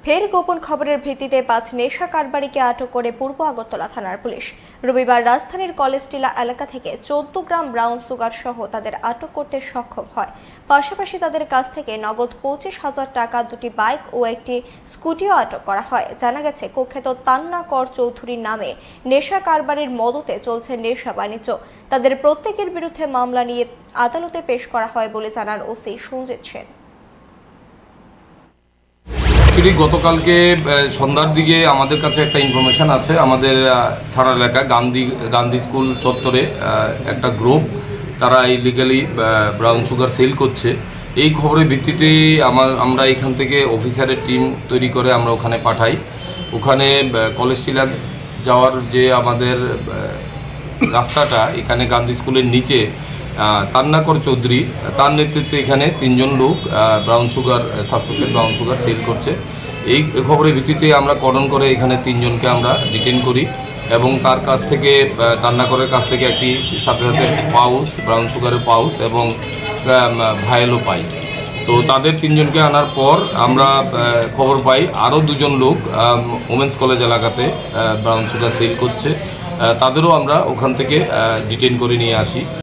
ফের গোপন খবরের ভিত্তিতে ৫ নেশা কারবারিকে আটক করে পূর্ব আগরতলা থানার পুলিশ। রবিবার রাজধানীর কলেজ টিলা এলাকা থেকে ১৪ গ্রাম ব্রাউন সুগার সহ তাদের আটক করতে সক্ষম হয়। পাশাপাশি তাদের কাছ থেকে নগদ ২৫,০০০ টাকা, ২টি বাইক ও একটি স্কুটিও আটক করা হয়। জানা গেছে, কুখ্যাত তান্না কর চৌধুরীর নামে নেশা কারবারির মদতে চলছে নেশা বাণিজ্য। তাদের প্রত্যেকের বিরুদ্ধে মামলা নিয়ে আদালতে পেশ করা হয় বলে জানান ওসি সঞ্জিত সেন। গতকালকে সন্ধ্যার দিকে আমাদের কাছে একটা ইনফরমেশন আছে, আমাদের থানা এলাকা গান্ধী স্কুল চত্বরে একটা গ্রুপ তারা ইলিগালি ব্রাউন সুগার সেল করছে। এই খবরের ভিত্তিতে আমরা এখান থেকে অফিসারের টিম তৈরি করে আমরা ওখানে পাঠাই। ওখানে কলেজ টিলা যাওয়ার যে আমাদের রাস্তাটা, এখানে গান্ধী স্কুলের নিচে তান্না কর চৌধুরী, তার নেতৃত্বে এখানে ৩ জন লোক brown sugar suspected brown sugar sell করছে। এই খবরের ভিত্তিতে আমরা কর্ডন করে এখানে ৩ জনকে আমরা ডিটেন করি এবং তার কাছ থেকে তান্না করের কাছ থেকে একটি সাথে সাথে পাউচ, ব্রাউন সুগারের পাউচ এবং ভায়েলও পাই। তো তাদের ৩ জনকে আনার পর আমরা খবর পাই আরও ২ জন লোক ওমেন্স কলেজ এলাকাতে ব্রাউন সুগার সেল করছে। তাদেরও আমরা ওখান থেকে ডিটেন করে নিয়ে আসি।